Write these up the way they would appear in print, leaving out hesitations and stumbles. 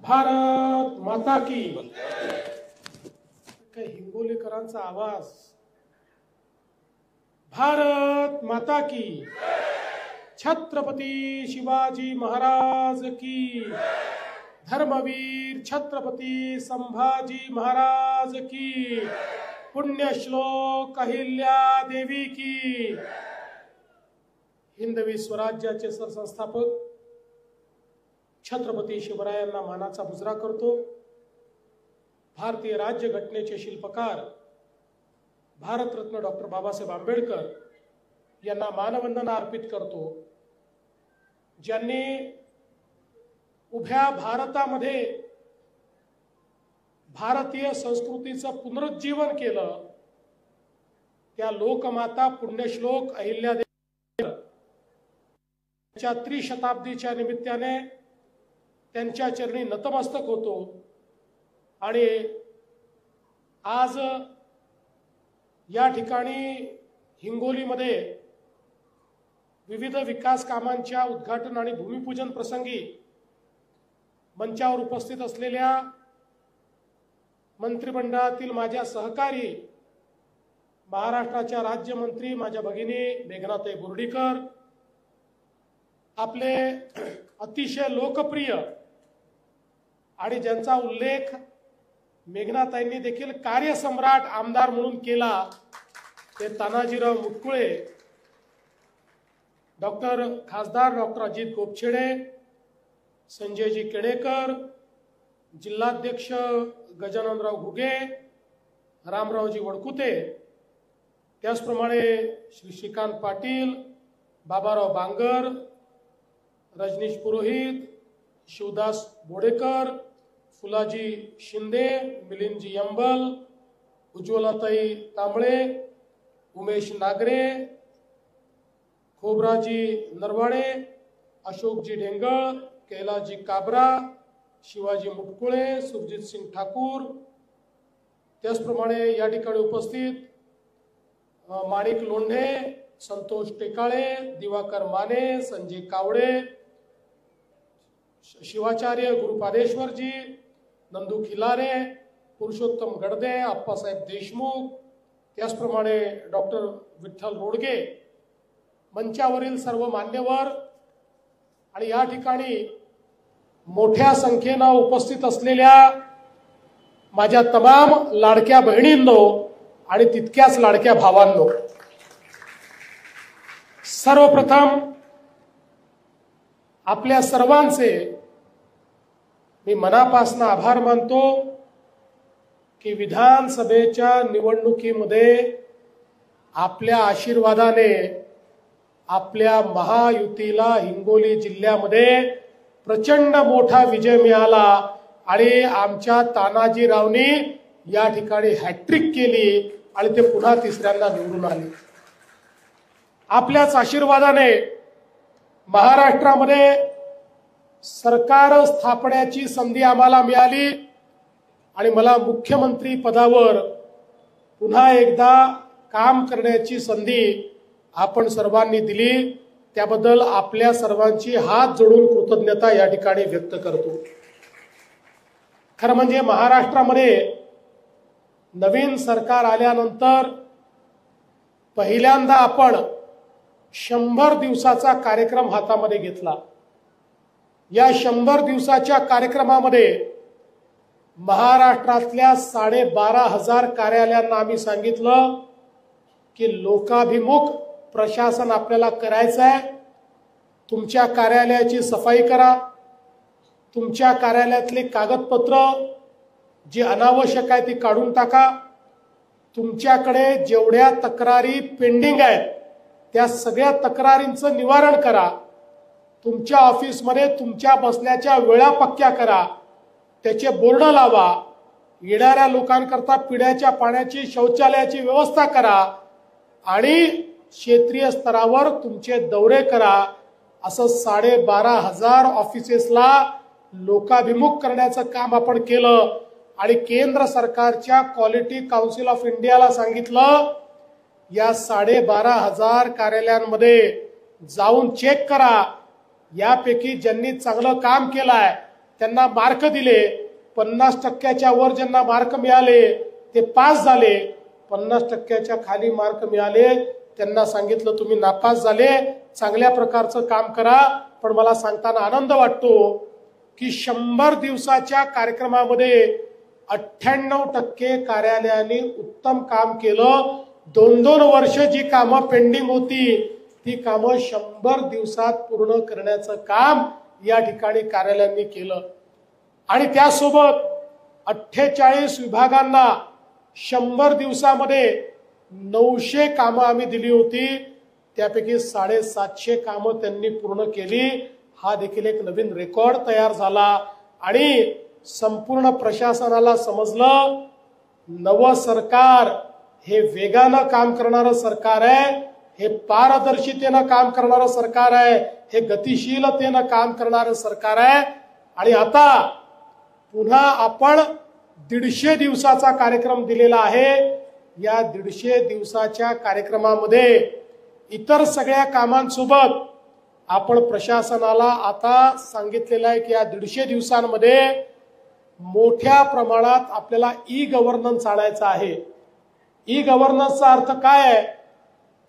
भारत माता की। काय हिंगोलीकरांचा आवाज, भारत माता की, छत्रपती शिवाजी महाराज की, धर्मवीर छत्रपती संभाजी महाराज की, पुण्यश्लोक अहिल्या देवी की। हिंदवी स्वराज्याचे सरसंस्थापक छत्रपती शिवरायांना मानाचा मुजरा करतो। भारतीय राज्यघटनेचे शिल्पकार भारतरत्न डॉक्टर बाबासाहेब आंबेडकर यांना मानवंदना अर्पित करतो, ज्यांनी उभ्या भारतामध्ये भारतीय संस्कृतीचं पुनरुज्जीवन केलं। त्या लोकमाता पुण्यश्लोक अहिल्यादेवी च्या त्रिशताब्दीच्या निमित्ताने त्यांच्या चरणी नतमस्तक होतो। आणि आज या ठिकाणी हिंगोलीमध्ये विविध विकास कामांच्या उद्घाटन आणि भूमिपूजन प्रसंगी मंचावर उपस्थित असलेल्या मंत्रिमंडळातील माझ्या सहकारी महाराष्ट्राच्या राज्यमंत्री माझ्या भगिनी मेघनाताई बोर्डीकर, आपले अतिशय लोकप्रिय आणि ज्यांचा उल्लेख मेघनाताईंनी देखील कार्यसम्राट आमदार म्हणून केला ते तानाजीराव मुटकुळे, खासदार डॉक्टर अजित गोपछेडे, संजयजी केळेकर, जिल्हाध्यक्ष गजाननराव घुगे, रामरावजी वडकुते, त्याचप्रमाणे श्री श्रीकांत पाटील, बाबाराव बांगर, रजनीश पुरोहित, शिवदास बोडेकर, फुलाजी शिंदे, मिलिंदजी यंबल, उज्ज्वलाताई तांबळे, उमेश नागरे, खोबराजी नरवाडे, अशोकजी ढेंगळ, कैलासजी काबरा, शिवाजी मुटकुळे, सुरजित सिंग ठाकूर, त्याचप्रमाणे या ठिकाणी उपस्थित माणिक लोंढे, संतोष टेकाळे, दिवाकर माने, संजय कावडे, शिवाचार्य गुरुपादेश्वरजी, नंदू खिलारे, पुरुषोत्तम गडदे, आप्पासाहेब देशमुख, त्याचप्रमाणे डॉक्टर विठ्ठल रोडगे, मंचावरील सर्व मान्यवर आणि या ठिकाणी मोठ्या संख्येने उपस्थित असलेल्या माझ्या तमाम लाडक्या बहिणींनो आणि तितक्याच लाडक्या भावांनो, सर्वप्रथम आपल्या सर्वांचे मी मनापासून आभार मानतो की विधानसभेच्या निवडणुकीमध्ये आपल्या आशीर्वादाने आपल्या महायुतीला हिंगोली जिल्ह्यामध्ये प्रचंड मोठा विजय मिळाला आणि आमच्या तानाजीरावनी या ठिकाणी हॅट्रिक केली आणि ते पुन्हा तिसऱ्यांदा निवडून आले। आपल्याच आशीर्वादाने महाराष्ट्रामध्ये सरकार स्थापण्याची संधी आम्हाला मिळाली आणि मला मुख्यमंत्री पदावर पुन्हा एकदा काम करण्याची संधी आपण सर्वांनी दिली। त्याबद्दल आपल्या सर्वांची हात जोडून कृतज्ञता या ठिकाणी व्यक्त करतो। खरं म्हणजे महाराष्ट्रामध्ये नवीन सरकार आल्यानंतर पहिल्यांदा आपण 100 दिवसाचा कार्यक्रम हातामध्ये घेतला। या 100 दिवसाच्या कार्यक्रमामध्ये महाराष्ट्रातल्या 12,500 कार्यालयांना आम्ही सांगितलं की लोकाभिमुख प्रशासन आपल्याला करायचं आहे। तुमच्या कार्यालयाची सफाई करा, तुमच्या कार्यालयातले कागदपत्र जे अनावश्यक आहे ती काढून टाका, तुमच्याकडे जेवढ्या तक्रारी पेंडिंग आहेत त्या सगळ्या तक्रारींचं निवारण करा, तुमच्या ऑफिसमध्ये तुमच्या बसण्याच्या वेळा पक्क्या करा, त्याचे बोर्ड लावा, येणाऱ्या लोकांकरता पिण्याच्या पाण्याची शौचालयाची व्यवस्था करा आणि क्षेत्रीय स्तरावर तुमचे दौरे करा। असं 12,500 ऑफिसेसला लोकाभिमुख करण्याचं काम आपण केलं आणि केंद्र सरकारच्या क्वालिटी काउन्सिल ऑफ इंडियाला सांगितलं या 12,500 कार्यालयांमध्ये जाऊन चेक करा, यापैकी ज्यांनी चांगलं काम केलंय त्यांना मार्क दिले, 50% वर ज्यांना मार्क मिळाले ते पास झाले, 50% खाली मार्क मिळाले त्यांना सांगितलं तुम्ही नापास झाले, चांगल्या प्रकारचं काम करा. पण मला सांगताना आनंद वाटतो की 100 दिवसाच्या कार्यक्रमामध्ये 98% कार्यालयांनी उत्तम काम केलं. 2-2 वर्ष जी कामं पेंडिंग होती ती कामं 100 दिवसात पूर्ण करण्याचं काम या ठिकाणी कार्यालयांनी केलं. आणि त्यासोबत 48 विभागांना 100 दिवसामध्ये 900 कामं आम्ही दिली होती, त्यापैकी 750 कामं त्यांनी पूर्ण केली. हा देखील एक नवीन रेकॉर्ड तयार झाला आणि संपूर्ण प्रशासनाला समजलं नवं सरकार हे वेगानं काम करणारं सरकार आहे, हे पारदर्शितेनं काम करणारं सरकार आहे, हे गतिशीलतेनं काम करणारं सरकार आहे. आणि आता पुन्हा आपण 150 दिवसाचा कार्यक्रम दिलेला आहे. या 150 दिवसाच्या कार्यक्रमामध्ये इतर सगळ्या कामांसोबत आपण प्रशासनाला आता सांगितलेलं आहे की या 150 दिवसांमध्ये मोठ्या प्रमाणात आपल्याला ई गव्हर्नन्स आणायचं आहे. ई गव्हर्नन्सचा अर्थ काय आहे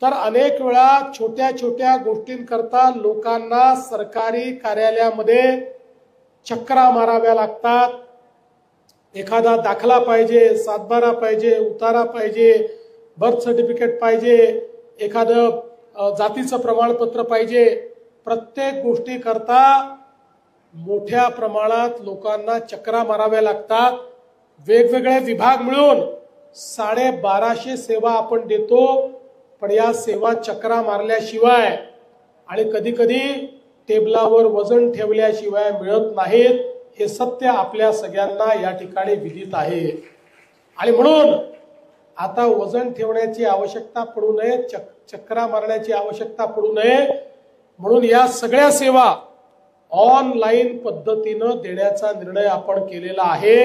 तर अनेक वेळा छोट्या छोट्या गोष्टींकरता लोकांना सरकारी कार्यालयामध्ये चक्रा माराव्या लागतात. एखादा दाखला पाहिजे, सातबारा पाहिजे, उतारा पाहिजे, बर्थ सर्टिफिकेट पाहिजे, एखादं जातीचं प्रमाणपत्र पाहिजे. प्रत्येक गोष्टी करता मोठ्या प्रमाणात लोकांना चक्रा माराव्या लागतात. वेगवेगळे विभाग मिळून 1250 सेवा आपण देतो, पण या सेवा चक्रा मारल्याशिवाय आणि कधी कधी टेबलावर वजन ठेवल्याशिवाय मिळत नाहीत. हे सत्य आपल्या सगळ्यांना या ठिकाणी विदित आहे. आणि म्हणून आता वजन ठेवण्याची आवश्यकता पडू नये, चक्रा मारण्याची आवश्यकता पडू नये, म्हणून या सगळ्या सेवा ऑनलाईन पद्धतीनं देण्याचा निर्णय आपण केलेला आहे.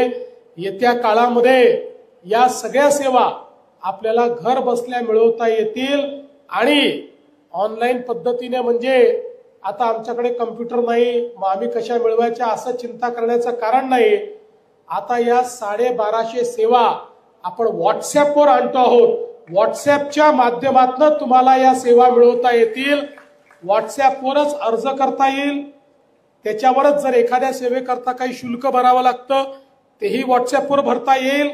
येत्या काळामध्ये या सगळ्या सेवा आपल्याला घर बसल्या मिळवता येतील. आणि ऑनलाईन पद्धतीने म्हणजे आता आमच्याकडे कम्प्युटर नाही मग आम्ही कशा मिळवायच्या असं चिंता करण्याचं कारण नाही. आता या 1250 सेवा आपण व्हॉट्सअपवर आणतो आहोत. व्हॉट्सअपच्या माध्यमातून तुम्हाला या सेवा मिळवता येतील. व्हॉट्सअपवरच अर्ज करता येईल, त्याच्यावरच जर एखाद्या सेवेकरता काही शुल्क भरावं लागतं तेही व्हॉट्सअपवर भरता येईल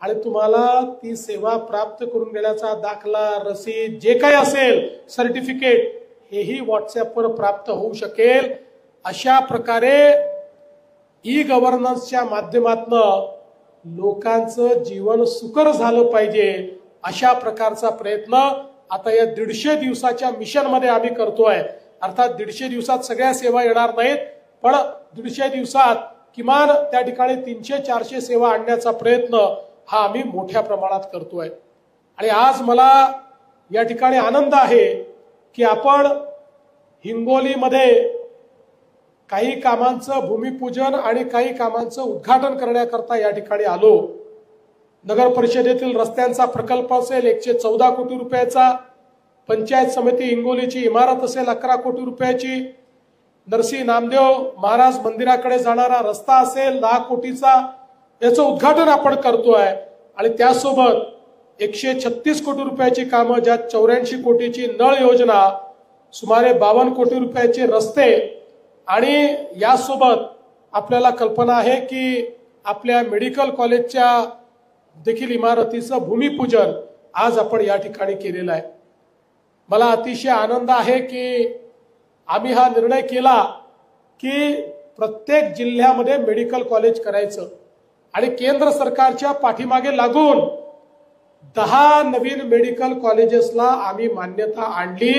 आणि तुम्हाला ती सेवा प्राप्त करून देण्याचा दाखला, रसीद जे काही असेल, सर्टिफिकेट हेही व्हॉट्सअपवर प्राप्त होऊ शकेल. अशा प्रकारे ई गव्हर्नन्सच्या माध्यमातून लोकांचं जीवन सुकर झालं पाहिजे अशा प्रकारचा प्रयत्न आता या 150 दिवसाच्या मिशन मध्ये आम्ही करतोय. अर्थात 150 दिवसात सगळ्या सेवा येणार नाहीत, पण 150 दिवसात किमान त्या ठिकाणी 300-400 सेवा आणण्याचा प्रयत्न हा आम्ही मोठ्या प्रमाणात करतोय. आणि आज मला या ठिकाणी आनंद आहे की आपण हिंगोलीमध्ये काही कामांचं भूमिपूजन आणि काही कामांचं उद्घाटन करण्याकरता या ठिकाणी आलो. नगर परिषदेतील रस्त्यांचा प्रकल्प असेल 114 कोटी रुपयाचा, पंचायत समिती हिंगोलीची इमारत असेल 11 कोटी रुपयाची, नरसी नामदेव महाराज मंदिराकडे जाणारा रस्ता असेल 10 कोटीचा, याचं उद्घाटन आपण करतोय. आणि त्यासोबत 136 कोटी रुपयाची कामं, ज्यात 84 कोटीची नळ योजना, सुमारे 52 कोटी रुपयाचे रस्ते आणि यासोबत आपल्याला कल्पना आहे की आपल्या मेडिकल कॉलेजच्या देखील इमारतीचं भूमिपूजन आज आपण या ठिकाणी केलेलं आहे. मला अतिशय आनंद आहे की आम्ही हा निर्णय केला की प्रत्येक जिल्ह्यामध्ये मेडिकल कॉलेज करायचं आणि केंद्र सरकारच्या पाठीमागे लागून 10 नवीन मेडिकल कॉलेजेसला आम्ही मान्यता आणली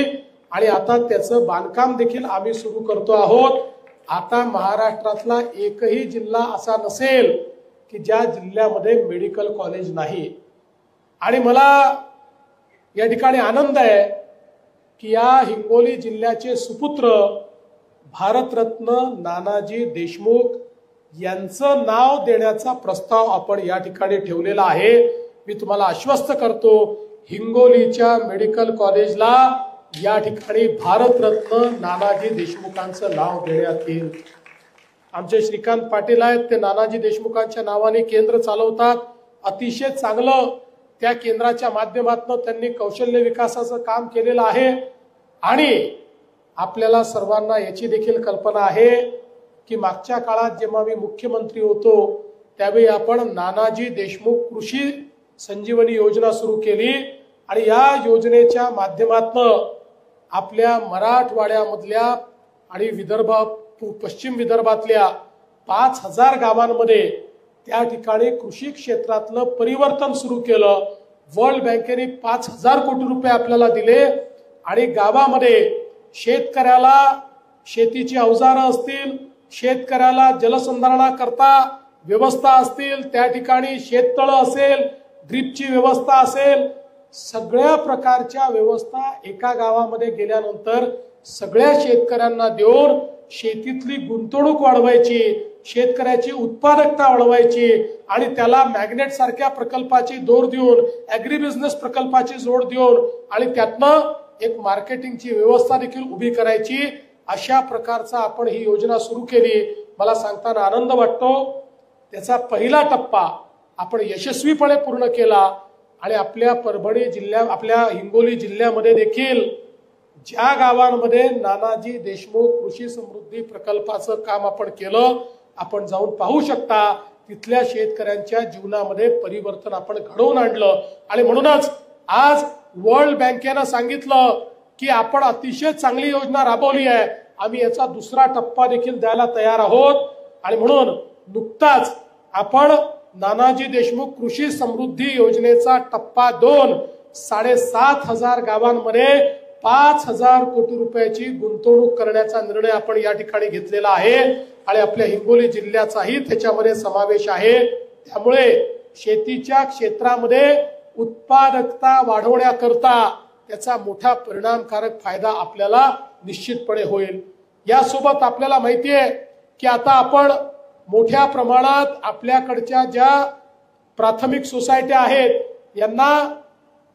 आणि आता त्याचं बांधकाम देखील आम्ही सुरू करतो आहोत. आता महाराष्ट्रातला एकही जिल्हा असा नसेल की ज्या जिल्ह्यामध्ये मेडिकल कॉलेज नाही. आणि मला या ठिकाणी आनंद आहे की या हिंगोली जिल्ह्याचे सुपुत्र भारतरत्न नानाजी देशमुख यांचं नाव देण्याचा प्रस्ताव आपण या ठिकाणी ठेवलेला आहे. मी तुम्हाला आश्वस्त करतो हिंगोलीच्या मेडिकल कॉलेजला या ठिकाणी भारतरत्न नानाजी देशमुखांचं नाव देण्यात येईल. आमचे श्रीकांत पाटील आहेत, ते नानाजी देशमुखांच्या नावाने केंद्र चालवतात. अतिशय चांगलं त्या केंद्राच्या माध्यमातून त्यांनी कौशल्य विकासाचं काम केलेलं आहे. आणि आपल्याला सर्वांना याची देखील कल्पना आहे की मागच्या काळात जेव्हा मी मुख्यमंत्री होतो त्यावेळी आपण नानाजी देशमुख कृषी संजीवनी योजना सुरू केली आणि या योजनेच्या माध्यमातून आपल्या मराठवाड्यामधल्या आणि पश्चिम विदर्भातल्या 5000 गावांमध्ये त्या ठिकाणी कृषी क्षेत्रातलं परिवर्तन सुरू केलं. वर्ल्ड बँकेने 5000 कोटी रुपये आपल्याला दिले आणि गावामध्ये शेतकऱ्याला शेतीची अवजारं असतील, शेतकऱ्याला जलसंधारणा करता व्यवस्था असतील, त्या ठिकाणी शेततळं असेल, ड्रीपची व्यवस्था असेल, सगळ्या प्रकारच्या व्यवस्था एका गावामध्ये गेल्यानंतर सगळ्या शेतकऱ्यांना देऊन शेतीतली गुंतवणूक वाढवायची, शेतकऱ्याची उत्पादकता वाढवायची आणि त्याला मॅग्नेट सारख्या प्रकल्पाची जोड देऊन, ऍग्री बिझनेस प्रकल्पाची जोड देऊन आणि त्यातनं एक मार्केटिंगची व्यवस्था देखील उभी करायची. अशा प्रकारचा आपण ही योजना सुरू केली. मला सांगताना आनंद वाटतो. त्याचा पहिला टप्पा आपण यशस्वीपणे पूर्ण केला आणि आपल्या परभणी जिल्ह्यात, आपल्या हिंगोली जिल्ह्यामध्ये देखील ज्या गावांमध्ये नानाजी देशमुख कृषी समृद्धी प्रकल्पाचं काम आपण केलं, आपण जाऊन पाहू शकता. तिथल्या शेतकऱ्यांच्या जीवनामध्ये परिवर्तन आपण घडवून आणलं. आणि म्हणूनच आज वर्ल्ड बँकेनं सांगितलं की आपण अतिशय चांगली योजना राबवली आहे, आम्ही याचा दुसरा टप्पा देखील द्यायला तयार आहोत. आणि म्हणून नुकताच आपण नानाजी देशमुख कृषी समृद्धी योजनेचा टप्पा 2 7,500 गावांमध्ये 5000 कोटी रुपयाची गुंतवणूक करण्याचा निर्णय आपण या ठिकाणी घेतलेला आहे आणि आपल्या हिंगोली जिल्ह्याचाही त्याच्यामध्ये समावेश आहे. त्यामुळे शेतीच्या क्षेत्रामध्ये उत्पादकता वाढवण्याकरता त्याचा मोठा परिणामकारक फायदा आपल्याला निश्चितपणे होईल. यासोबत आपल्याला माहिती आहे की आता आपण मोठ्या प्रमाणात आपल्याकडच्या ज्या प्राथमिक सोसायट्या आहेत यांना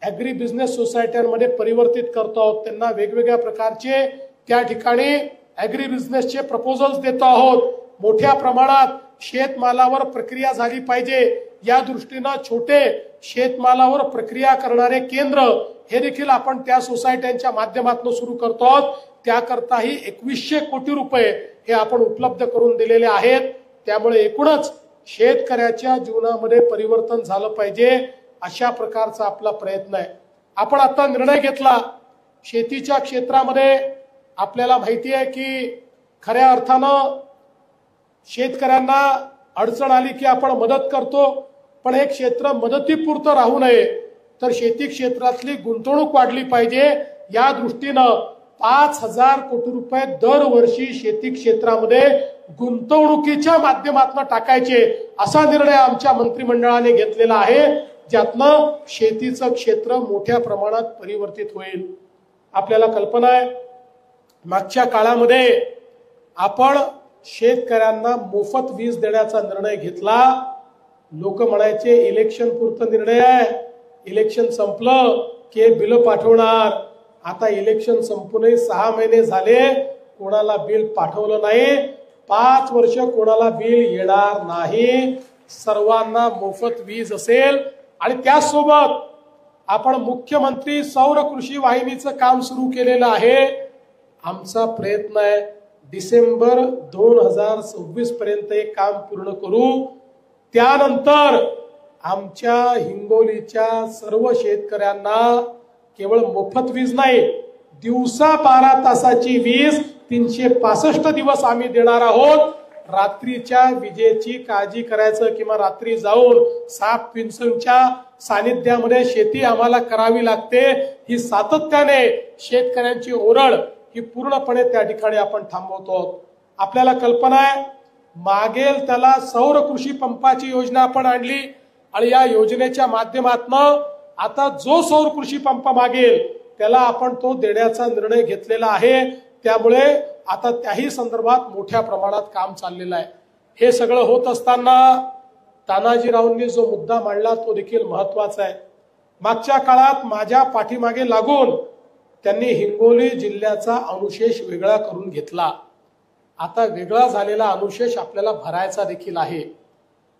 ऍग्री बिझनेस सोसायट्यांमध्ये परिवर्तित करतो आहोत. त्यांना वेगवेगळ्या प्रकारचे त्या ठिकाणी ऍग्री बिझनेसचे प्रपोजल्स देतो आहोत. मोठ्या प्रमाणात शेतमालावर प्रक्रिया झाली पाहिजे या दृष्टीनं छोटे शेतमालावर प्रक्रिया करणारे केंद्र हे देखील आपण त्या सोसायट्यांच्या माध्यमातून सुरू करतो आहोत. त्याकरताही 2100 कोटी रुपये हे आपण उपलब्ध करून दिलेले आहेत. त्यामुळे एकूणच शेतकऱ्याच्या जीवनामध्ये परिवर्तन झालं पाहिजे अशा प्रकारचा आपला प्रयत्न आहे. आपण आता निर्णय घेतला शेतीच्या क्षेत्रामध्ये. आपल्याला माहिती आहे की खऱ्या अर्थानं शेतकऱ्यांना अडचण आली की आपण मदत करतो, पण हे क्षेत्र मदतीपुरतं राहू नये तर शेती क्षेत्रातली गुंतवणूक वाढली पाहिजे. या दृष्टीनं 5000 कोटी रुपये दरवर्षी शेती क्षेत्रामध्ये गुंतवणुकीच्या माध्यमातून टाकायचे असा निर्णय आमच्या मंत्रिमंडळाने घेतलेला आहे, ज्यातनं शेतीचं क्षेत्र मोठ्या प्रमाणात परिवर्तित होईल. आपल्याला कल्पना आहे मागच्या काळामध्ये आपण शेतकऱ्यांना मोफत वीज देण्याचा निर्णय घेतला. लोक म्हणायचे इलेक्शन पुरतं निर्णय आहे, इलेक्शन संपलं की बिल पाठवणार. आता इलेक्शन संपूनही 6 महिने झाले, कोणाला बिल पाठवलं नाही. 5 वर्ष कोणाला बिल येणार नाही. सर्वांना मोफत वीज असेल. आणि त्यासोबत आपण मुख्यमंत्री सौर कृषी वाहिनीचं काम सुरू केलेलं आहे. आमचा प्रयत्न आहे डिसेंबर 2026 पर्यंत हे काम पूर्ण करू. त्यानंतर आमच्या हिंगोलीच्या सर्व शेतकऱ्यांना केवळ मोफत वीज नाही, दिवसा 12 तासाची वीज 365 दिवस आम्ही देणार आहोत. रात्रीच्या विजेची काळजी करायचं किंवा रात्री जाऊन साप पिंचूंच्या सानिध्यामध्ये शेती आम्हाला करावी लागते, ही सातत्याने शेतकऱ्यांची ओरड ही पूर्णपणे त्या ठिकाणी आपण थांबवतो. आपल्याला कल्पना आहे मागेल त्याला सौर कृषी पंपाची योजना आपण आणली आणि या योजनेच्या माध्यमातून आता जो सौर कृषी पंप मागेल त्याला आपण तो देण्याचा निर्णय घेतलेला आहे. त्यामुळे आता त्याही संदर्भात मोठ्या प्रमाणात काम चाललेलं आहे. हे सगळं होत असताना तानाजीरावांनी जो मुद्दा मांडला तो देखील महत्वाचा आहे. मागच्या काळात माझ्या पाठीमागे लागून त्यांनी हिंगोली जिल्ह्याचा अनुशेष वेगळा करून घेतला आता वेगळा झालेला अनुशेष आपल्याला भरायचा देखील आहे.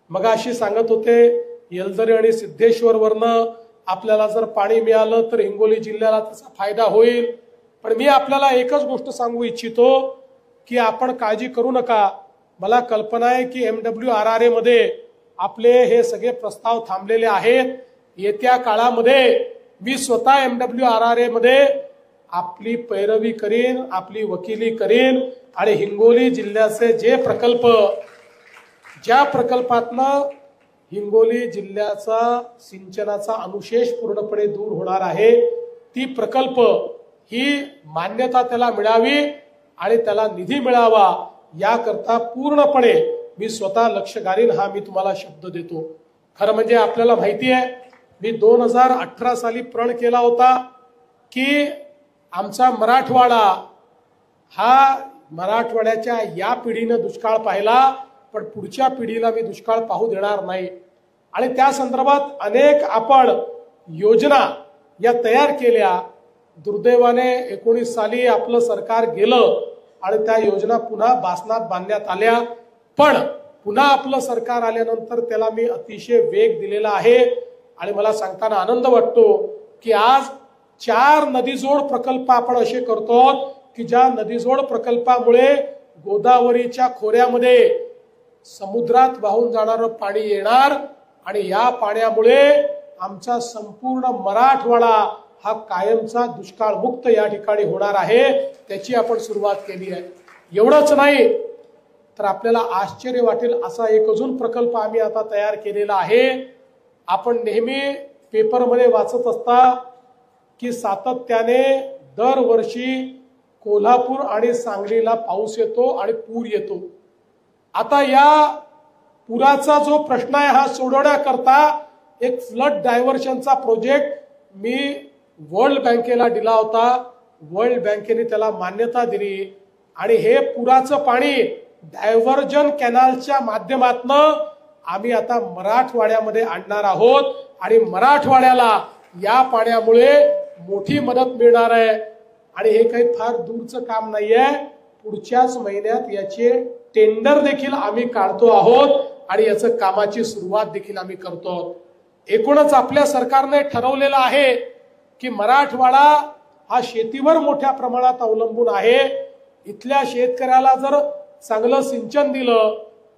मग अशी सांगत होते येलदरी आणि सिद्धेश्वर वरनं आपल्याला जर पाणी मिळालं तर हिंगोली जिल्ह्याला त्याचा फायदा होईल. पण मी आपल्याला एकच गोष्ट सांगू इच्छितो की आपण काळजी करू नका. मला कल्पना आहे की MWRRA मध्ये आपले हे सगळे प्रस्ताव थांबलेले आहेत. येत्या काळामध्ये मी स्वतः MWRRA मध्ये आपली पैरवी करीन, आपली वकिली करीन आणि हिंगोली जिल्ह्याचे जे प्रकल्प, ज्या प्रकल्पातनं हिंगोली जिल्ह्याचा सिंचनाचा अनुशेष पूर्णपणे दूर होणार आहे, ती प्रकल्प ही मान्यता त्याला मिळावी आणि त्याला निधी मिळावा याकरता पूर्णपणे मी स्वतः लक्ष घालीन, हा मी तुम्हाला शब्द देतो. खरं म्हणजे आपल्याला माहिती आहे मी 2018 साली प्रण केला होता की आमचा मराठवाडा हा मराठवाड्याच्या या पिढीनं दुष्काळ पाहिला पण पुढच्या पिढीला मी दुष्काळ पाहू देणार नाही. आणि त्या संदर्भात अनेक आपण योजना या तयार केल्या. दुर्दैवाने 19 साली आपलं सरकार गेलं आणि त्या योजना पुन्हा बासनात बांधण्यात आल्या. पण पुन्हा आपलं सरकार आल्यानंतर त्याला मी अतिशय वेग दिलेला आहे आणि मला सांगताना आनंद वाटतो की आज 4 नदीजोड प्रकल्प आपण असे करतो की ज्या नदीजोड प्रकल्पामुळे गोदावरीच्या खोऱ्यामध्ये समुद्रात वाहून जाणारं पाणी येणार आणि या पाण्यामुळे आमचा संपूर्ण मराठवाडा हा कायमचा दुष्काळ मुक्त या ठिकाणी होणार आहे. त्याची आपण सुरुवात केली आहे. एवढंच नाही तर आपल्याला आश्चर्य वाटेल असा एक अजून प्रकल्प आम्ही आता तयार केलेला आहे. आपण नेहमी पेपरमध्ये वाचत असता की सातत्याने दरवर्षी कोल्हापूर आणि सांगलीला पाऊस येतो आणि पूर येतो. आता या पुराचा जो प्रश्न आहे हा सोडवण्याकरता एक फ्लड डायव्हर्शनचा प्रोजेक्ट मी वर्ल्ड बँकेला दिला होता. वर्ल्ड बँकेने त्याला मान्यता दिली आणि हे पुराचं पाणी डायव्हर्जन कॅनलच्या माध्यमातून आम्ही आता मराठवाड्यामध्ये आणणार आहोत आणि मराठवाड्याला या पाण्यामुळे मोठी मदत मिळणार आहे. आणि हे काही फार दूरचं काम नाहीये. पुढच्याच महिन्यात याचे टेंडर देखील आम्ही काढतो आहोत आणि याचं कामाची सुरुवात देखील आम्ही करतो आहोत. एकूणच आपल्या सरकारने ठरवलेलं आहे की मराठवाडा हा शेतीवर मोठ्या प्रमाणात अवलंबून आहे. इथल्या शेतकऱ्याला जर चांगलं सिंचन दिलं,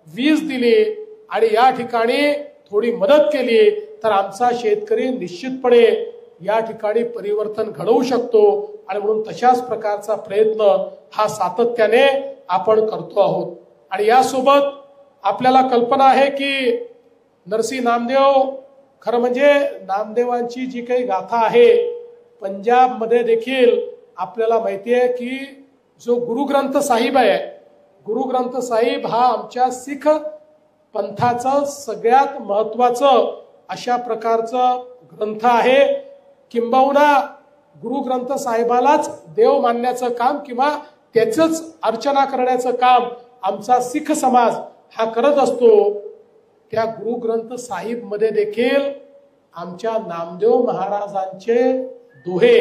वीज दिली आणि या ठिकाणी थोडी मदत केली तर आमचा शेतकरी निश्चितपणे या ठिकाणी परिवर्तन घडवू शकतो. आणि म्हणून तशाच प्रकारचा प्रयत्न हा सातत्याने आपण करतो आहोत. आणि यासोबत आपल्याला कल्पना आहे की नरसी नामदेव, खरं म्हणजे नामदेवांची जी काही गाथा आहे पंजाबमध्ये देखील आपल्याला माहिती आहे की जो गुरु ग्रंथ साहिब आहे, गुरु ग्रंथ साहिब हा आमच्या शीख पंथाचं सगळ्यात महत्वाचं अशा प्रकारचं ग्रंथ आहे. किंबहुना गुरु ग्रंथ साहेबालाच देव मानण्याचं काम किंवा त्याचंच अर्चना करण्याचं काम आमचा शीख समाज हा करत असतो. त्या गुरु ग्रंथ साहिब मध्ये देखील आमच्या नामदेव महाराजांचे दोहे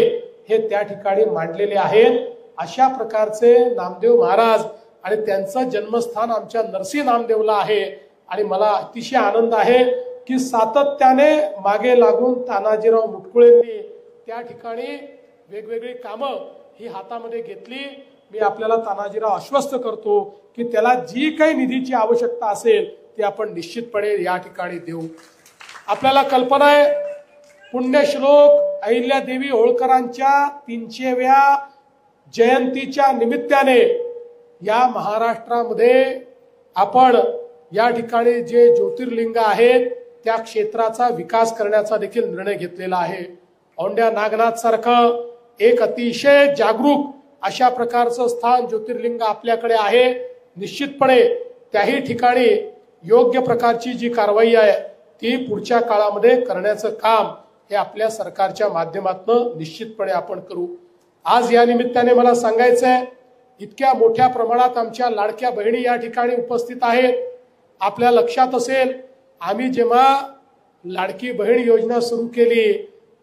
हे त्या ठिकाणी मांडलेले आहेत. अशा प्रकारचे नामदेव महाराज आणि त्यांचं जन्मस्थान आमच्या नरसी नामदेवला आहे. आणि मला अतिशय आनंद आहे की सातत्याने मागे लागून तानाजीराव मुटकुळेंनी त्या ठिकाणी वेगवेगळी कामं ही हातामध्ये घेतली. मी आपल्याला तानाजीराव आश्वस्त करतो की त्याला जी काही निधीची आवश्यकता असेल ती आपण निश्चितपणे या ठिकाणी देऊ. आपल्याला कल्पना आहे पुण्यश्लोक अहिल्यादेवी होळकरांच्या 300व्या जयंतीच्या निमित्ताने या महाराष्ट्रामध्ये आपण या ठिकाणी जे ज्योतिर्लिंग आहेत त्या क्षेत्राचा विकास करण्याचा देखील निर्णय घेतलेला आहे. औंढ्या नागनाथ सारखं एक अतिशय जागरूक अशा प्रकारचं स्थान ज्योतिर्लिंग आपल्याकडे आहे. निश्चितपणे त्याही ठिकाणी योग्य प्रकारची जी कारवाई आहे ती पुढच्या काळामध्ये करण्याचं काम हे आपल्या सरकारच्या माध्यमातून निश्चितपणे आपण करू. आज या निमित्ताने मला सांगायचंय इतक्या मोठ्या प्रमाणात आमच्या लाडक्या बहिणी या ठिकाणी उपस्थित आहेत. आपल्या लक्षात असेल आम्ही जेव्हा लाडकी बहीण योजना सुरू केली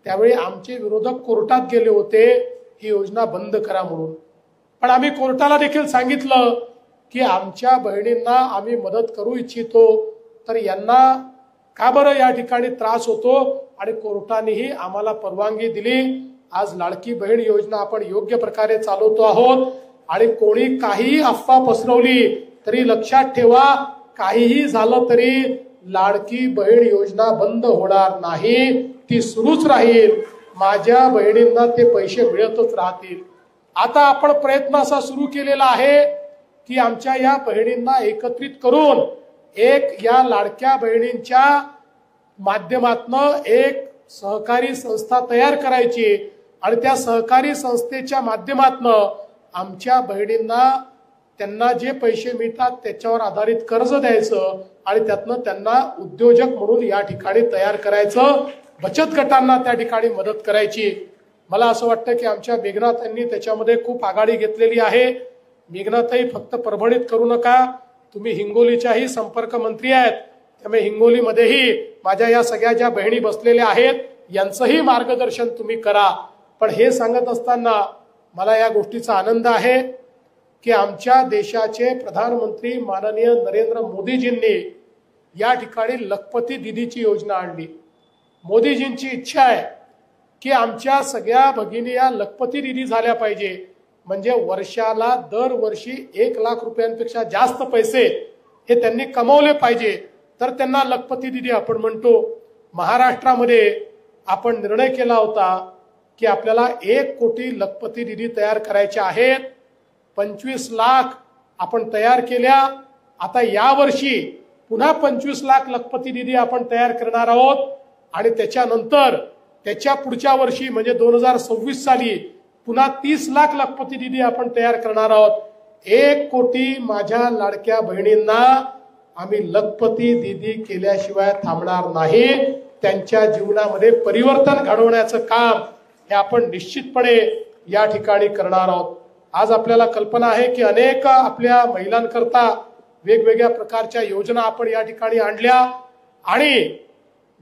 त्यावेळी आमचे विरोधक कोर्टात गेले होते ही योजना बंद करा म्हणून. पण आम्ही कोर्टाला देखील सांगितलं की आमच्या बहिणींना आम्ही मदत करू इच्छितो, तर यांना का बरं या ठिकाणी त्रास होतो, आणि कोर्टानेही आम्हाला परवानगी दिली. आज लाडकी बहीण योजना आपण योग्य प्रकारे चालवतो आहोत. आणि कोणी काहीही अफवा पसरवली तरी लक्षात ठेवा, काहीही झालं तरी लाडकी बहीण योजना बंद होणार नाही, ती सुरूच राहील. माझ्या बहिणींना ते पैसे मिळतच राहतील. आता आपण प्रयत्न असा सुरू केलेला आहे की आमच्या या बहिणींना एकत्रित करून एक या लाडक्या बहिणींच्या माध्यमातून एक सहकारी संस्था तयार करायची, आणि त्या सहकारी संस्थेच्या माध्यमातून आमच्या बहिणींना त्यांना जे पैसे मिळतात त्याच्यावर आधारित कर्ज द्यायचं, आणि त्यातनं त्यांना उद्योजक म्हणून या ठिकाणी तयार करायचं, बचत गटांना त्या ठिकाणी मदत करायची. मला असं वाटतं की आमच्या मेघनाताईंनी त्याच्यामध्ये खूप आघाडी घेतलेली आहे. मेघनाताई फक्त परभणीत करू नका, तुम्ही हिंगोलीच्याही संपर्क मंत्री आहेत, त्यामुळे हिंगोलीमध्येही माझ्या या सगळ्या ज्या बहिणी बसलेल्या आहेत यांचंही मार्गदर्शन तुम्ही करा. पण हे सांगत असताना मला या गोष्टीचा आनंद आहे की आमच्या देशाचे प्रधानमंत्री माननीय नरेंद्र मोदीजींनी या ठिकाणी लखपती दीदीची योजना आणली. मोदीजींची इच्छा आहे की आमच्या सगळ्या भगिनी या लखपती दीदी झाल्या पाहिजे, म्हणजे वर्षाला दरवर्षी 1 लाख रुपयांपेक्षा जास्त पैसे हे त्यांनी कमवले पाहिजे, तर त्यांना लखपती दीदी आपण म्हणतो. महाराष्ट्रामध्ये आपण निर्णय केला होता की आपल्याला 1 कोटी लखपती दीदी तयार करायच्या आहेत. 25 लाख आपण तयार केल्या. आता यावर्षी पुन्हा 25 लाख लखपती दीदी आपण तयार करणार आहोत, आणि त्याच्यानंतर त्याच्या पुढच्या वर्षी म्हणजे 2026 साली पुन्हा 30 लाख लखपती दीदी आपण तयार करणार आहोत. 1 कोटी माझ्या लाडक्या बहिणींना आम्ही लखपती दीदी केल्याशिवाय थांबणार नाही. त्यांच्या जीवनामध्ये परिवर्तन घडवण्याचं काम हे आपण निश्चितपणे या ठिकाणी करणार आहोत. आज आपल्याला कल्पना आहे की अनेक आपल्या महिलांकरता वेगवेगळ्या प्रकारच्या योजना आपण या ठिकाणी आणल्या, आणि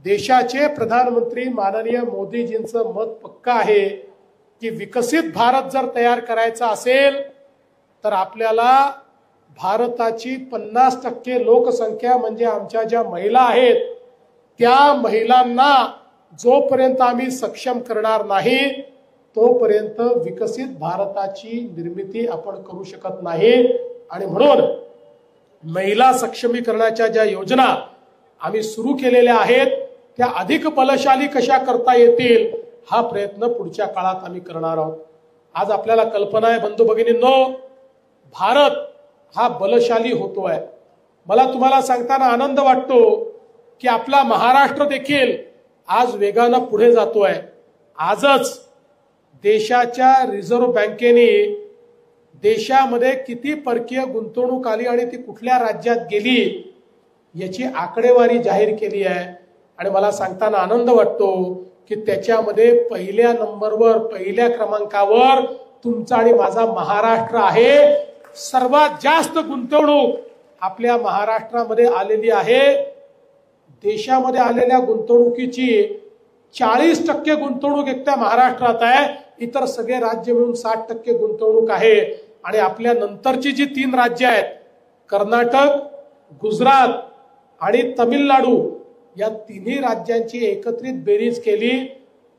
देशाचे प्रधानमंत्री माननीय मोदीजींचं मत पक्का आहे की विकसित भारत जर तयार करायचा असेल तर आपल्याला भारताची 50% लोकसंख्या म्हणजे आमच्या ज्या महिला आहेत त्या महिलांना जोपर्यंत आम्ही सक्षम करणार नाही तोपर्यंत विकसित भारताची निर्मिती आपण करू शकत नाही. आणि म्हणून महिला सक्षमीकरणाच्या ज्या योजना आम्ही सुरू केलेल्या आहेत त्या अधिक बलशाली कशा करता येतील हा प्रयत्न पुढच्या काळात आम्ही करणार आहोत. आज आपल्याला कल्पना आहे बंधू भगिनींनो, भारत हा बलशाली होतोय. मला तुम्हाला सांगताना आनंद वाटतो की आपला महाराष्ट्र देखील आज वेगानं पुढे जातोय. आजच देशाच्या रिझर्व्ह बँकेने देशामध्ये किती परकीय गुंतवणूक आली आणि ती कुठल्या राज्यात गेली याची आकडेवारी जाहीर केली आहे. आणि मला सांगताना आनंद वाटतो की त्याच्यामध्ये पहिल्या नंबरवर पहिल्या क्रमांकावर तुमचा आणि माझा महाराष्ट्र आहे. सर्वात जास्त गुंतवणूक आपल्या महाराष्ट्रामध्ये आलेली आहे. देशामध्ये आलेल्या गुंतवणुकीची 40% गुंतवणूक एकट्या महाराष्ट्रात आहे. इतर सगळे राज्य मिळून 60% गुंतवणूक आहे. आणि आपल्या नंतरची जी 3 राज्य आहेत कर्नाटक, गुजरात आणि तमिळनाडू या तिन्ही राज्यांची एकत्रित बेरीज केली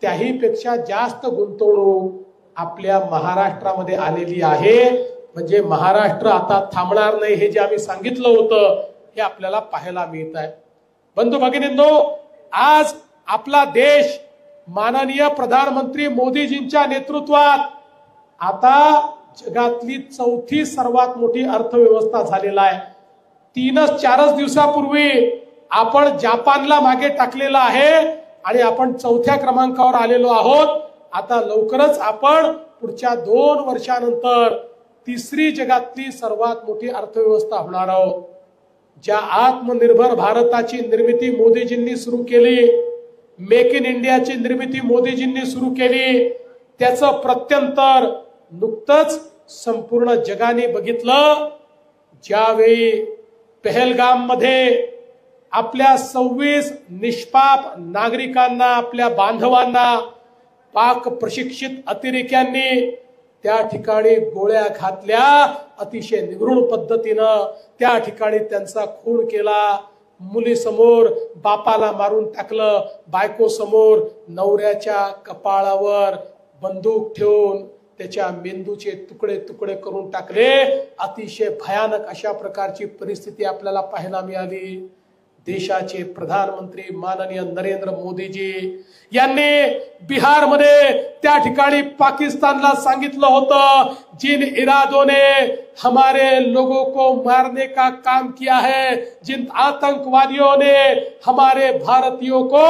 त्याही पेक्षा जास्त गुंतवणूक आपल्या महाराष्ट्रामध्ये आलेली आहे. म्हणजे महाराष्ट्र आता थांबणार नाही हे जे आम्ही सांगितलं होतं हे आपल्याला पाहायला मिळत आहे. बंधू भगिनींनो, आज आपला देश माननीय प्रधानमंत्री मोदीजींच्या नेतृत्वात आता जगातली 4थी सर्वात मोठी अर्थव्यवस्था झालेला आहे. 3-4 दिवसापूर्वी आपण जपानला मागे टाकलेला आहे आणि आपण 4थ्या क्रमांकावर आलेलो आहोत. आता लवकरच आपण पुढच्या 2 वर्षानंतर 3री जगातली सर्वात मोठी अर्थव्यवस्था होणार आहोत. ज्या आत्मनिर्भर भारताची निर्मिती मोदीजींनी सुरू केली, मेक इन इंडियाची निर्मिती मोदीजींनी सुरू केली, त्याचं प्रत्यंतर नुकतंच संपूर्ण जगाने बघितलं. ज्यावेळी पहलगाम मध्ये आपल्या 26 निष्पाप नागरिकांना, आपल्या बांधवांना पाक प्रशिक्षित अतिरेक्यांनी त्या ठिकाणी गोळ्या घातल्या अतिशय निगृढ पद्धतीनं त्या ठिकाणी त्यांचा खून केला. मुलीसमोर बापाला मारून टाकलं, बायको समोर नवऱ्याच्या कपाळावर बंदूक ठेवून त्याच्या मेंदूचे तुकडे तुकडे करून टाकले. अतिशय भयानक अशा प्रकारची परिस्थिती आपल्याला पाहायला मिळाली. देशाचे प्रधानमंत्री माननीय नरेंद्र मोदीजी यांनी बिहारमध्ये त्या ठिकाणी पाकिस्तानला सांगितलं होतं, जिन इरादों ने हमारे लोगों को मारने का काम किया है, जिन आतंकवादियों ने हमारे भारतीयों को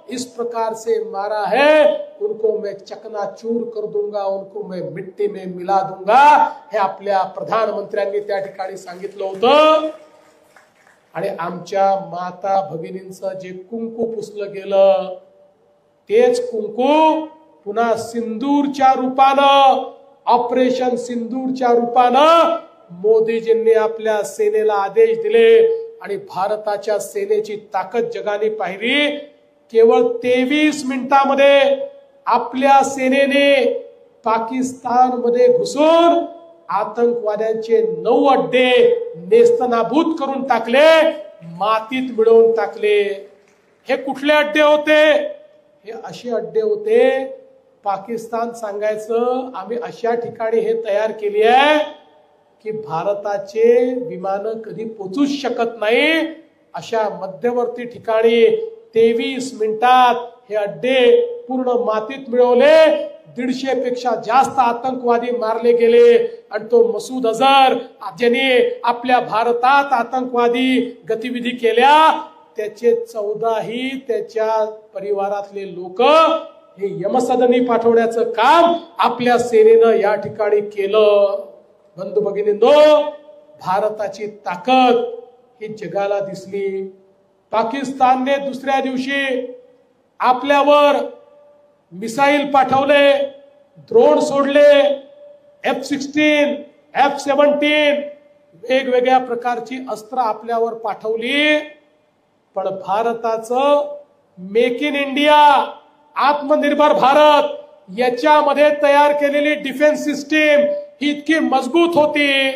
इस प्रकार से मारा है, उनको मैं चकनाचूर कर दूंगा, उनको मैं मिट्टी में मिला दूंगा. हे आपल्या प्रधानमंत्र्यांनी त्या ठिकाणी सांगितलं होतं. आणि आमच्या माता भगिनींचं जे कुंकू पुसलं गेलं तेच कुंकू पुन्हा सिंदूरच्या रूपानं, ऑपरेशन सिंदूरच्या रूपानं मोदीजींनी आपल्या सेनेला आदेश दिले. आणि भारताच्या सेनेची ताकद जगाने पाहिली. केवळ 23 मिनिटांमध्ये आपल्या सेनेने पाकिस्तानमध्ये घुसून आतंकवाद्यांचे 9 अड्डे नेस्तनाबूत करून टाकले, मातीत मिळवून टाकले. हे कुठले अड्डे होते? हे असे अड्डे होते, पाकिस्तान सांगायचं आम्ही अशा ठिकाणी हे तयार केली आहे की भारताचे विमानं कधी पोहोचूच शकत नाही. अशा मध्यवर्ती ठिकाणी 23 मिनिटात हे अड्डे पूर्ण मातीत मिळवले. 150 पेक्षा जास्त आतंकवादी मारले गेले. आणि तो मसूद अझर ज्याने आपल्या भारतात आतंकवादी गतिविधी केल्या त्याचे 14ही त्याच्या परिवारातले लोक हे यमसदनी पाठवण्याचं काम आपल्या सेनेनं या ठिकाणी केलं. बंधू भगिनींनो, भारताची ताकद ही जगाला दिसली. पाकिस्तानने दुसऱ्या दिवशी आपल्यावर मिसाईल पाठवले, ड्रोन सोडले, F-16, F-17 वेगवेगळ्या प्रकारची अस्त्र आपल्यावर पाठवली. पण भारताचं मेक इन इंडिया, आत्मनिर्भर भारत याच्यामध्ये तयार केलेली डिफेन्स सिस्टीम ही इतकी मजबूत होती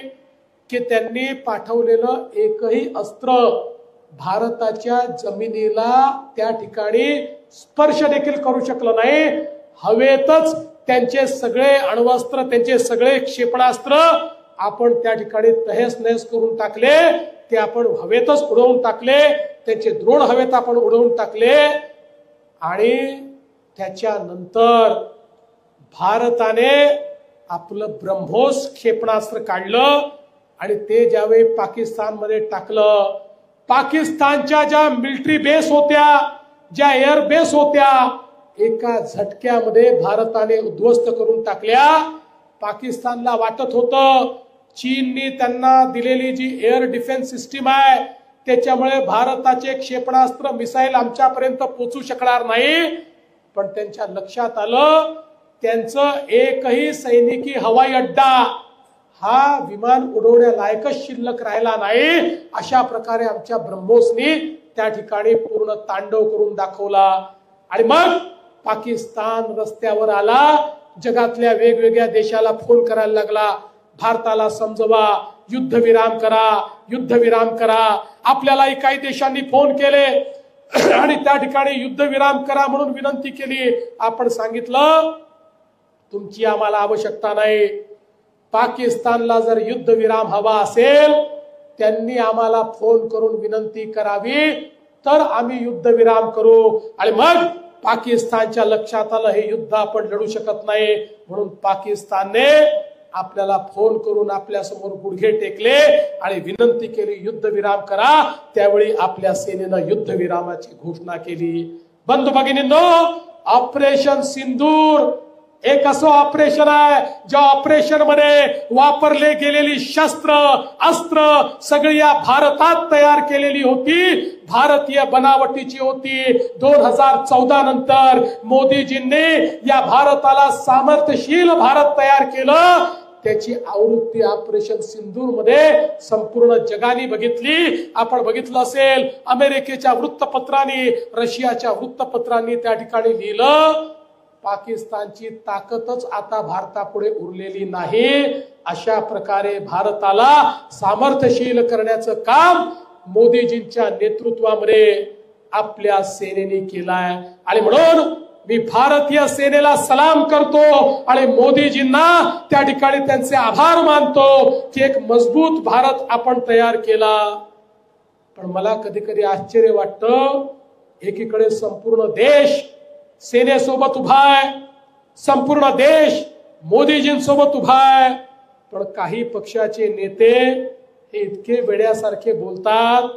की त्यांनी पाठवलेलं एकही अस्त्र भारताच्या जमिनीला त्या ठिकाणी स्पर्श देखील करू शकलं नाही. हवेतच त्यांचे सगळे अण्वस्त्र, त्यांचे सगळे क्षेपणास्त्र आपण त्या ठिकाणी तहेस नहेस करून टाकले. ते आपण हवेतच उडवून टाकले. त्याचे द्रोण हवेत आपण उडवून टाकले. आणि त्याच्यानंतर भारताने आपलं ब्रह्मोस क्षेपणास्त्र काढलं आणि ते ज्यावेळी पाकिस्तानमध्ये टाकलं, पाकिस्तानच्या ज्या मिलिटरी बेस होत्या, ज्या एअर बेस होत्या, एका झटक्यामध्ये भारताने उद्ध्वस्त करून टाकल्या. पाकिस्तानला वाटत होतं चीननी त्यांना दिलेली जी एअर डिफेन्स सिस्टीम आहे त्याच्यामुळे भारताचे क्षेपणास्त्र मिसाईल आमच्यापर्यंत पोहोचू शकणार नाही. पण त्यांच्या लक्षात आलं त्यांचं एकही सैनिकी हवाई अड्डा हा विमान उडवण्या लायकच शिल्लक राहिला नाही. अशा प्रकारे आमच्या ब्रह्मोसनी त्या ठिकाणी पूर्ण तांडव करून दाखवला. आणि मग पाकिस्तान रस्त्यावर आला, जगातल्या वेगवेगळ्या देशाला फोन करायला लागला, भारताला समजवा, युद्धविराम करा, युद्धविराम करा. आपल्यालाही काही देशांनी फोन केले आणि त्या ठिकाणी युद्धविराम करा म्हणून विनंती केली. आपण सांगितलं तुमची आम्हाला आवश्यकता नाही. पाकिस्तानला जर युद्धविराम हवा असेल त्यांनी आम्हाला फोन करून विनंती करावी तर आम्ही युद्धविराम करू. आणि मग पाकिस्तानच्या लक्षात आलं हे युद्ध आपण लढू शकत नाही, म्हणून पाकिस्तानने आपल्याला फोन करून आपल्या समोर गुडघे टेकले आणि विनंती केली युद्धविराम करा. त्यावेळी आपल्या सेनेनं युद्धविरामाची घोषणा केली. बंधू भगिनींनो, ऑपरेशन सिंदूर एक असं ऑपरेशन आहे ज्या ऑपरेशन मध्ये वापरले गेलेली शस्त्र अस्त्र सगळी या भारतात तयार केलेली होती, भारतीय बनावटीची होती. 2014 नंतर मोदीजींनी या भारताला सामर्थ्यशील भारत तयार केलं. त्याची आवृत्ती ऑपरेशन सिंदूर मध्ये संपूर्ण जगाने बघितली. आपण बघितलं असेल अमेरिकेच्या वृत्तपत्रांनी, रशियाच्या वृत्तपत्रांनी त्या ठिकाणी लिहिलं पाकिस्तानची ताकदच आता भारतापुढे उरलेली नाही। अशा प्रकारे भारताला सामर्थ्यशील करण्याचं काम मोदीजींच्या नेतृत्वामध्ये आपल्या सेनेने केलाय। आणि म्हणून मी भारतीय सेनेला सलाम करतो आणि मोदीजींना त्या ठिकाणी त्यांचे आभार मानतो की एक मजबूत भारत आपण तयार केला। पण मला कधी कधी आश्चर्य वाटतं, एकीकडे संपूर्ण देश सेनेसोबत उभा आहे, संपूर्ण देश मोदीजींसोबत उभा आहे, पण काही पक्षाचे नेते हे इतके वेड्यासारखे बोलतात।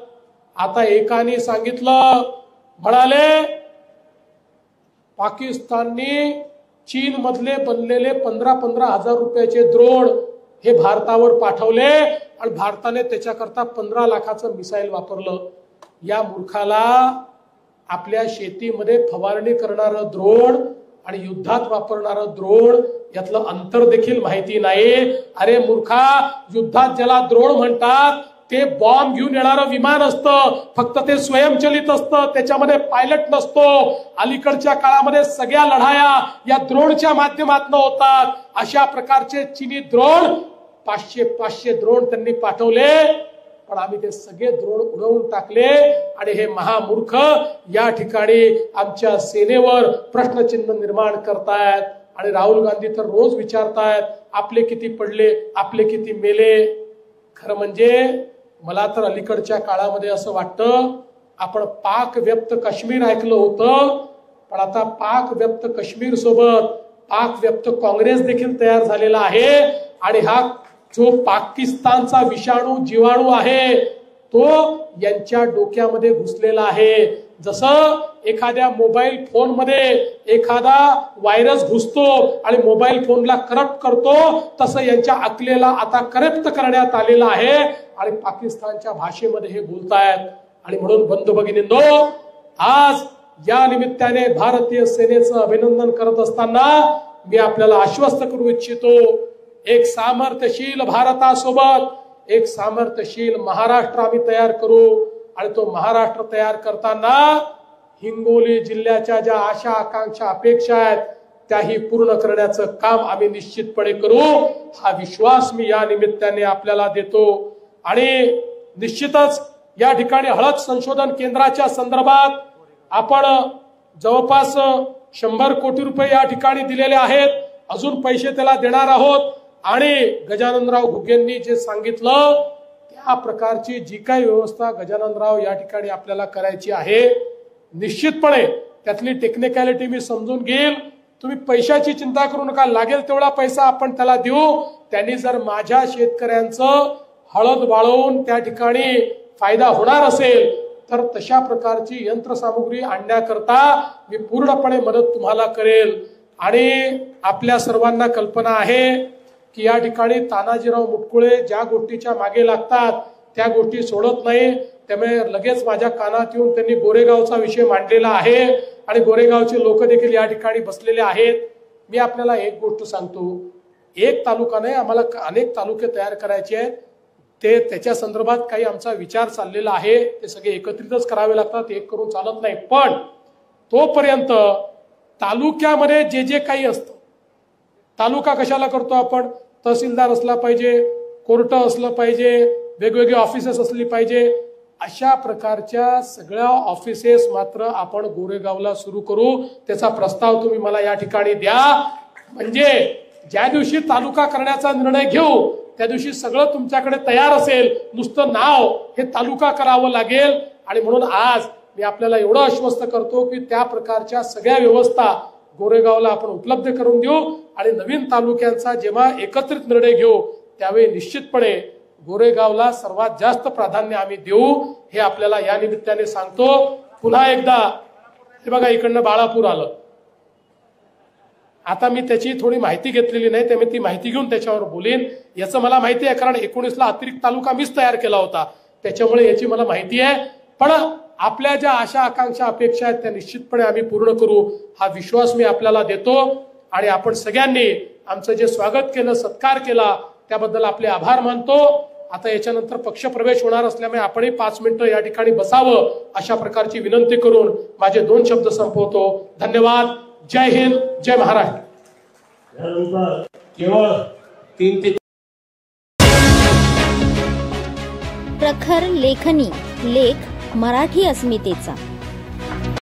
आता एकाने सांगितलं, म्हणाले पाकिस्तानने चीन मधले बनलेले 15-15 हजार रुपयाचे ड्रोन हे भारतावर पाठवले आणि भारताने त्याच्याकरता 15 लाखाचं मिसाईल वापरलं। या मूर्खाला आपल्या शेतीमध्ये फवारणी करणारं ड्रोन आणि युद्धात वापरणारं ड्रोन यातलं अंतर देखील माहिती नाही। अरे मूर्खा, युद्धात ज्याला ड्रोन म्हणतात ते बॉम्ब घेऊन येणारं विमान असतं, फक्त ते स्वयंचलित असतं, त्याच्यामध्ये पायलट नसतो। अलीकडच्या काळामध्ये सगळ्या लढाया या ड्रोनच्या माध्यमातून होतात। अशा प्रकारचे चीनी ड्रोन 500 ड्रोन त्यांनी पाठवले, पण आम्ही ते सगळे ड्रोन उडवून टाकले। आणि हे महामूर्ख या ठिकाणी आमच्या सेनेवर प्रश्नचिन्ह निर्माण करतायत। आणि राहुल गांधी तर रोज विचारतायत आपले किती पडले, आपले किती मेले। खरं म्हणजे मला तर अलीकडच्या काळामध्ये असं वाटतं, आपण पाक व्यक्त काश्मीर ऐकलं होतं, पण आता पाक व्यक्त काश्मीर सोबत पाक व्यक्त काँग्रेस देखील तयार झालेला आहे। आणि हा जो पाकिस्तानचा विषाणू जीवाणू आहे तो यांच्या डोक्यामध्ये घुसलेला आहे। जसं एखाद्या मोबाईल फोन मध्ये एखादा व्हायरस घुसतो आणि मोबाईल फोनला करप्ट करतो, तसं यांच्या अकलेला आता करप्ट करण्यात आलेला आहे आणि पाकिस्तानच्या भाषेमध्ये हे बोलतायत। आणि म्हणून बंधू भगिनींनो, आज या निमित्ताने भारतीय सेनेचं अभिनंदन करत असताना मी आपल्याला आश्वस्त करू इच्छितो, एक सामर्थ्यशील भारतासोबत एक सामर्थ्यशील महाराष्ट्र आम्ही तयार करू। आणि तो महाराष्ट्र तयार करताना हिंगोली जिल्ह्याच्या ज्या आशा आकांक्षा अपेक्षा आहेत त्याही पूर्ण करण्याचं काम आम्ही निश्चितपणे करू, हा विश्वास मी या निमित्ताने आपल्याला देतो। आणि निश्चितच या ठिकाणी हळद संशोधन केंद्राच्या संदर्भात आपण जवळपास 100 कोटी रुपये या ठिकाणी दिलेले आहेत, अजून पैसे त्याला देणार आहोत। आणि गजाननराव घुगेंनी जे सांगितलं त्या प्रकारची जी काही व्यवस्था गजाननराव या ठिकाणी आपल्याला करायची आहे, निश्चितपणे त्यातली टेक्निकॅलिटी मी समजून घेईल। तुम्ही पैशाची चिंता करू नका, लागेल तेवढा पैसा आपण त्याला देऊ। त्यांनी जर माझ्या शेतकऱ्यांचं हळद वाळवून त्या ठिकाणी फायदा होणार असेल तर तशा प्रकारची यंत्रसामुग्री आणण्याकरता मी पूर्णपणे मदत तुम्हाला करेल। आणि आपल्या सर्वांना कल्पना आहे की या ठिकाणी तानाजीराव मुटकुळे ज्या गोष्टीच्या मागे लागतात त्या गोष्टी सोडत नाही। त्यामुळे लगेच माझ्या कानात येऊन त्यांनी गोरेगावचा विषय मांडलेला आहे आणि गोरेगावचे लोक देखील या ठिकाणी बसलेले आहेत। मी आपल्याला एक गोष्ट सांगतो, एक तालुका नाही, आम्हाला अनेक तालुके तयार करायचे आहेत। ते त्याच्या संदर्भात काही आमचा विचार चाललेला आहे, ते सगळे एकत्रितच करावे लागतात, एक करून चालत नाही। पण तोपर्यंत तालुक्यामध्ये जे जे काही असतं, तालुका कशाला करतो आपण, तहसीलदार असला पाहिजे, कोर्ट असलं पाहिजे, वेगवेगळी ऑफिसेस असली पाहिजे, अशा प्रकारच्या सगळ्या ऑफिसेस मात्र आपण गोरेगावला सुरू करू। त्याचा प्रस्ताव तुम्ही मला या ठिकाणी द्या। म्हणजे ज्या दिवशी तालुका करण्याचा निर्णय घेऊ त्या दिवशी सगळं तुमच्याकडे तयार असेल, नुसतं नाव हे तालुका करावं लागेल। आणि म्हणून आज मी आपल्याला एवढं आश्वस्त करतो की त्या प्रकारच्या सगळ्या व्यवस्था गोरेगावला आपण उपलब्ध करून देऊ। आणि नवीन तालुक्यांचा जेव्हा एकत्रित निर्णय घेऊ त्यावेळी निश्चितपणे गोरेगावला सर्वात जास्त प्राधान्य आम्ही देऊ, हे आपल्याला या निमित्ताने सांगतो। पुन्हा एकदा हे बघा, इकडनं बाळापूर आलं, आता मी त्याची थोडी माहिती घेतलेली नाही, त्यामुळे ती माहिती घेऊन त्याच्यावर बोलेन। याचं मला माहिती आहे, कारण 19ला अतिरिक्त तालुका मीच तयार केला होता, त्याच्यामुळे याची मला माहिती आहे। पण आपल्या ज्या आशा आकांक्षा अपेक्षा आहेत त्या निश्चितपणे आम्ही पूर्ण करू, हा विश्वास मी आपल्याला देतो। आणि आपण सगळ्यांनी आमचं जे स्वागत केलं, सत्कार केला, त्याबद्दल आपले आभार मानतो। आता याच्यानंतर पक्षप्रवेश होणार असल्यामुळे आपणही 5 मिनिटं या ठिकाणी बसावं, अशा प्रकारची विनंती करून माझे 2 शब्द संपवतो। धन्यवाद। जय हिंद, जय महाराष्ट्र. त्यानंतर केवळ 3 ते प्रखर लेखनी, लेख मराठी अस्मितेचा.